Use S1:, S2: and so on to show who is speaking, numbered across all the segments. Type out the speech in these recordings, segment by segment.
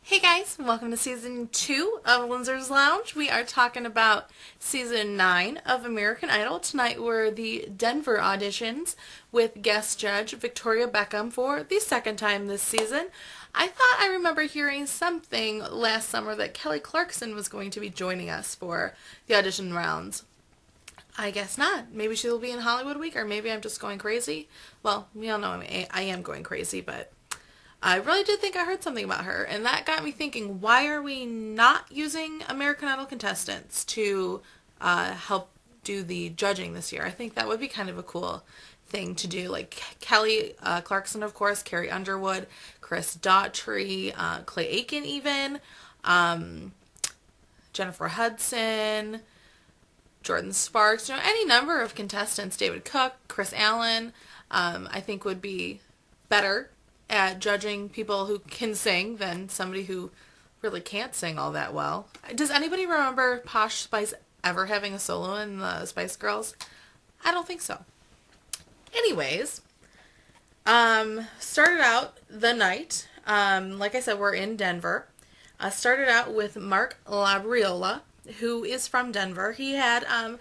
S1: Hey guys, welcome to season 2 of Linzers Lounge. We are talking about season 9 of American Idol. Tonight were the Denver auditions with guest judge Victoria Beckham for the second time this season. I thought I remember hearing something last summer that Kelly Clarkson was going to be joining us for the audition rounds. I guess not. Maybe she'll be in Hollywood Week, or maybe I'm just going crazy. Well, we all know I am going crazy, but I really did think I heard something about her, and that got me thinking, why are we not using American Idol contestants to help do the judging this year? I think that would be kind of a cool thing to do. Like Kelly Clarkson, of course, Carrie Underwood, Chris Daughtry, Clay Aiken even, Jennifer Hudson, Jordan Sparks, any number of contestants, David Cook, Chris Allen, I think would be better at judging people who can sing than somebody who really can't sing all that well. Does anybody remember Posh Spice ever having a solo in the Spice Girls? I don't think so. Anyways, started out the night, like I said, we're in Denver. Started out with Mark Labriola, who is from Denver. He had an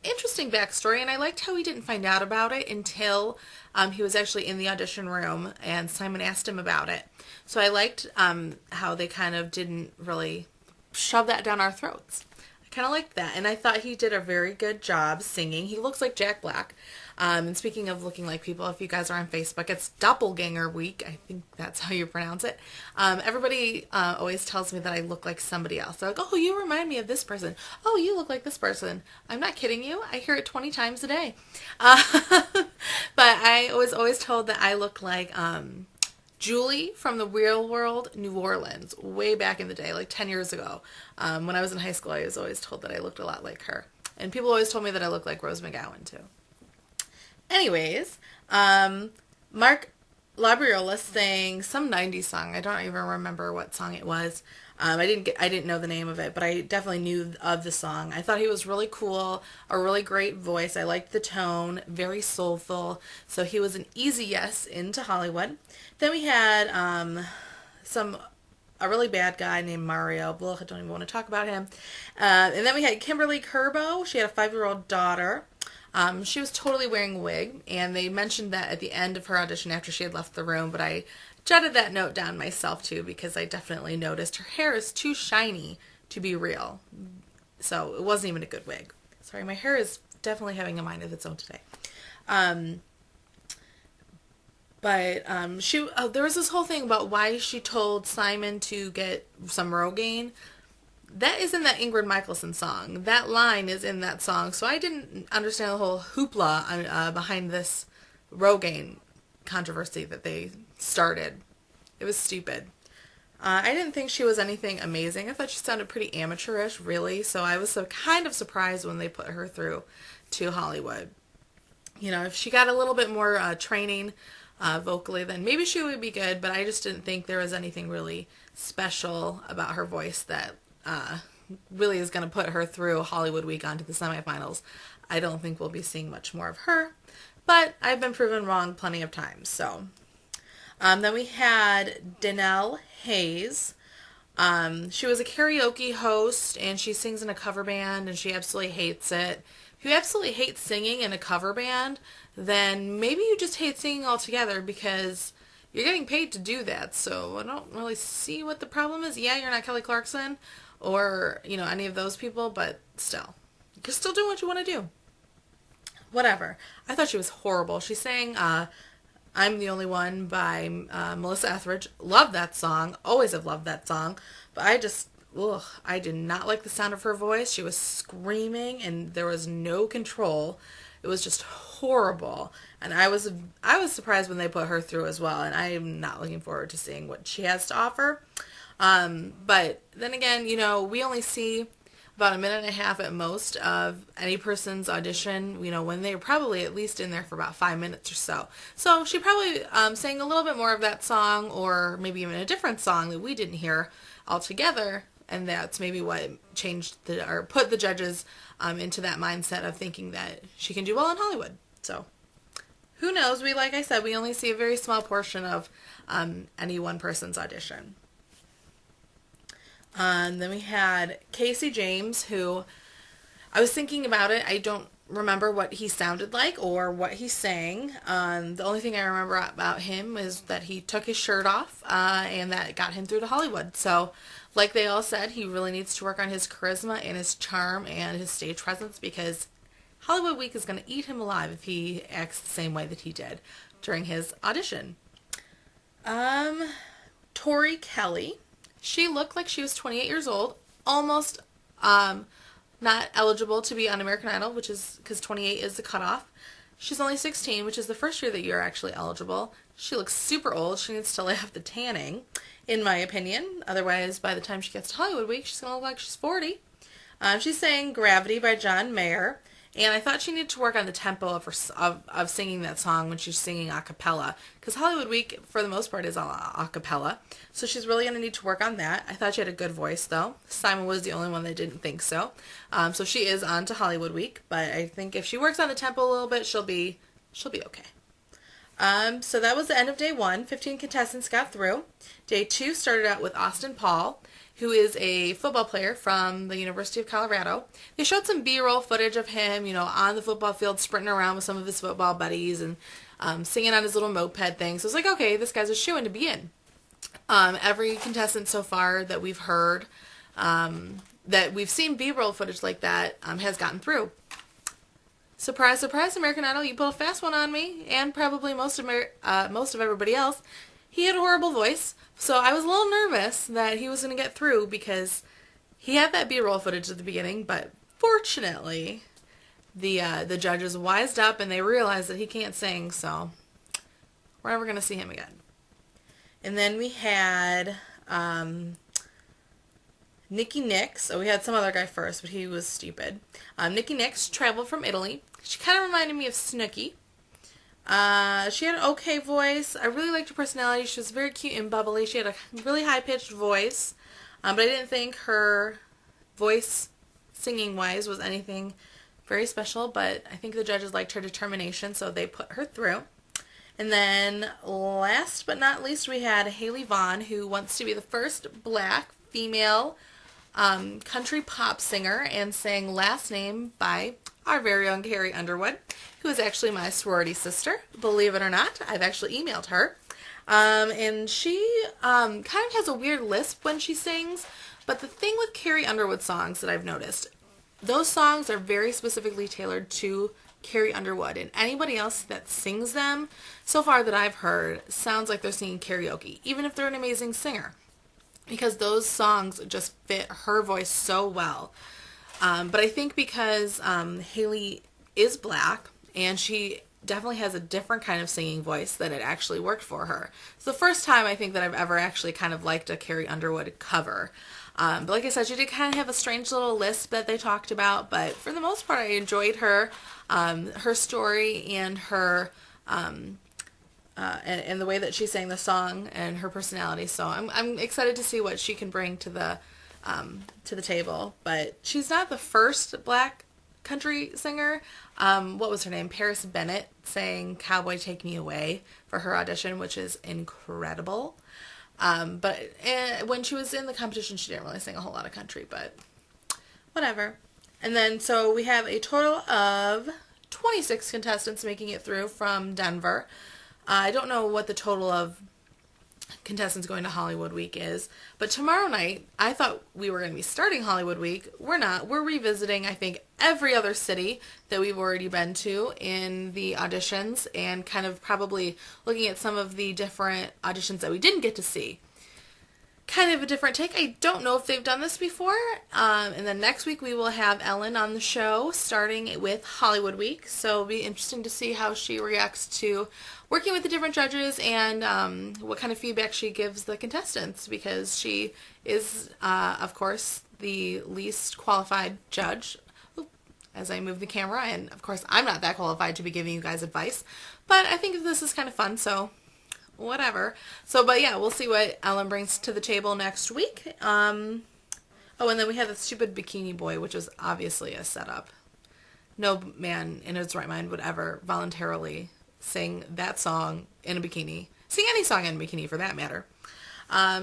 S1: interesting backstory, and I liked how we didn't find out about it until he was actually in the audition room and Simon asked him about it. So I liked how they kind of didn't really shove that down our throats. I kind of liked that, and I thought he did a very good job singing. He looks like Jack Black. And speaking of looking like people, if you guys are on Facebook, it's Doppelganger Week. I think that's how you pronounce it. Everybody always tells me that I look like somebody else. They're like, oh, you remind me of this person. Oh, you look like this person. I'm not kidding you. I hear it 20 times a day. But I was always told that I look like Julie from The Real World, New Orleans, way back in the day, like 10 years ago. When I was in high school, I was always told that I looked a lot like her. And people always told me that I looked like Rose McGowan, too. Anyways, Mark Labriola sang some 90s song. I don't even remember what song it was. I didn't know the name of it, but I definitely knew of the song. I thought he was really cool, a really great voice. I liked the tone, very soulful. So he was an easy yes into Hollywood. Then we had a really bad guy named Mario. Blah, I don't even want to talk about him. And then we had Kimberly Kerbo. She had a 5-year-old daughter. She was totally wearing a wig, and they mentioned that at the end of her audition after she had left the room, but I jotted that note down myself too because I definitely noticed her hair is too shiny to be real. So it wasn't even a good wig. Sorry, my hair is definitely having a mind of its own today. There was this whole thing about why she told Simon to get some Rogaine. That is in that Ingrid Michaelson song. That line is in that song. So I didn't understand the whole hoopla behind this Rogaine controversy that they started. It was stupid. I didn't think she was anything amazing. I thought she sounded pretty amateurish, really. So I was kind of surprised when they put her through to Hollywood. If she got a little bit more training vocally, then maybe she would be good. But I just didn't think there was anything really special about her voice that really is going to put her through Hollywood Week onto the semifinals. I don't think we'll be seeing much more of her, but I've been proven wrong plenty of times. So then we had Danelle Hayes. She was a karaoke host, and she sings in a cover band, and she absolutely hates it. If you absolutely hate singing in a cover band, then maybe you just hate singing altogether because you're getting paid to do that. So I don't really see what the problem is. Yeah, you're not Kelly Clarkson or, any of those people, but still. You can still do what you want to do. Whatever. I thought she was horrible. She sang I'm the Only One by Melissa Etheridge. Love that song. Always have loved that song. But I did not like the sound of her voice. She was screaming and there was no control. It was just horrible. And I was surprised when they put her through as well. And I am not looking forward to seeing what she has to offer. But then again, we only see about a minute and a half at most of any person's audition, when they're probably at least in there for about 5 minutes or so. So she probably sang a little bit more of that song, or maybe even a different song that we didn't hear altogether. And that's maybe what put the judges into that mindset of thinking that she can do well in Hollywood. So who knows? Like I said, we only see a very small portion of any one person's audition. And then we had Casey James, who I was thinking about it. I don't remember what he sounded like or what he sang. The only thing I remember about him is that he took his shirt off, and that got him through to Hollywood. So, like they all said, he really needs to work on his charisma and his charm and his stage presence, because Hollywood Week is going to eat him alive if he acts the same way that he did during his audition. Tori Kelly. She looked like she was 28 years old, almost not eligible to be on American Idol, which is because 28 is the cutoff. She's only 16, which is the first year that you're actually eligible. She looks super old. She needs to lay off the tanning, in my opinion. Otherwise, by the time she gets to Hollywood Week, she's going to look like she's 40. She sang Gravity by John Mayer. And I thought she needed to work on the tempo of singing that song when she's singing a cappella. Because Hollywood Week, for the most part, is a cappella. So she's really going to need to work on that. I thought she had a good voice, though. Simon was the only one that didn't think so. So she is on to Hollywood Week. But I think if she works on the tempo a little bit, she'll be okay. So that was the end of day 1. 15 contestants got through. Day 2 started out with Austin Paul, who is a football player from the University of Colorado. They showed some B-roll footage of him, on the football field sprinting around with some of his football buddies and singing on his little moped thing. So it's like, okay, this guy's a shoo-in to be in. Every contestant so far that we've heard, that we've seen B-roll footage like that, has gotten through. Surprise, surprise, American Idol, you pulled a fast one on me, and probably most of everybody else. He had a horrible voice, so I was a little nervous that he was going to get through, because he had that B-roll footage at the beginning, but fortunately, the judges wised up and they realized that he can't sing, so we're never going to see him again. And then we had Nikki Nix. Oh, we had some other guy first, but he was stupid. Nikki Nix traveled from Italy. She kind of reminded me of Snooki. She had an okay voice. I really liked her personality. She was very cute and bubbly. She had a really high-pitched voice, but I didn't think her voice, singing-wise, was anything very special, but I think the judges liked her determination, so they put her through. And then, last but not least, we had Haley Vaughn, who wants to be the first black female country pop singer, and sang Last Name by our very own Carrie Underwood, who is actually my sorority sister. Believe it or not, I've actually emailed her. And she kind of has a weird lisp when she sings, but the thing with Carrie Underwood songs that I've noticed, those songs are very specifically tailored to Carrie Underwood, and anybody else that sings them so far that I've heard sounds like they're singing karaoke, even if they're an amazing singer, because those songs just fit her voice so well. But I think because Haley is black, and she definitely has a different kind of singing voice, that it actually worked for her. It's the first time I think that I've ever actually kind of liked a Carrie Underwood cover. But like I said, she did kind of have a strange little lisp that they talked about, but for the most part I enjoyed her story and her and the way that she sang the song and her personality. So I'm excited to see what she can bring to the table. But she's not the first black country singer. What was her name? Paris Bennett sang Cowboy Take Me Away for her audition, which is incredible. But when she was in the competition, she didn't really sing a whole lot of country, but whatever. And then, so we have a total of 26 contestants making it through from Denver. I don't know what the total of contestants going to Hollywood Week is, but tomorrow night, I thought we were going to be starting Hollywood Week. We're not. We're revisiting, I think, every other city that we've already been to in the auditions, and kind of probably looking at some of the different auditions that we didn't get to see. Kind of a different take. I don't know if they've done this before. And then next week we will have Ellen on the show, starting with Hollywood Week. So it'll be interesting to see how she reacts to working with the different judges, and what kind of feedback she gives the contestants, because she is, of course, the least qualified judge. As I move the camera, and of course I'm not that qualified to be giving you guys advice, but I think this is kind of fun, so whatever. So, but yeah, we'll see what Ellen brings to the table next week. Oh, and then we have the stupid bikini boy, which is obviously a setup. No man in his right mind would ever voluntarily sing that song in a bikini. Sing any song in a bikini, for that matter.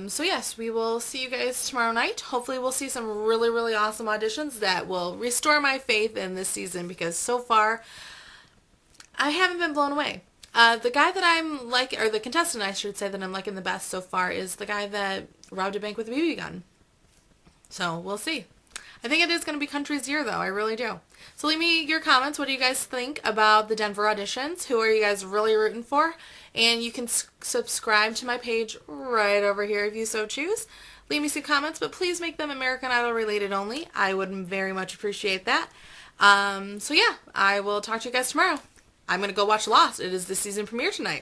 S1: So yes, we will see you guys tomorrow night. Hopefully we'll see some really, really awesome auditions that will restore my faith in this season, because so far I haven't been blown away. The guy that I'm like, or the contestant I should say that I'm liking the best so far is the guy that robbed a bank with a BB gun. So we'll see. I think it is going to be Country's year, though. I really do. So leave me your comments. What do you guys think about the Denver auditions? Who are you guys really rooting for? And you can subscribe to my page right over here if you so choose. Leave me some comments, but please make them American Idol related only. I would very much appreciate that. So yeah, I will talk to you guys tomorrow. I'm going to go watch Lost. It is the season premiere tonight.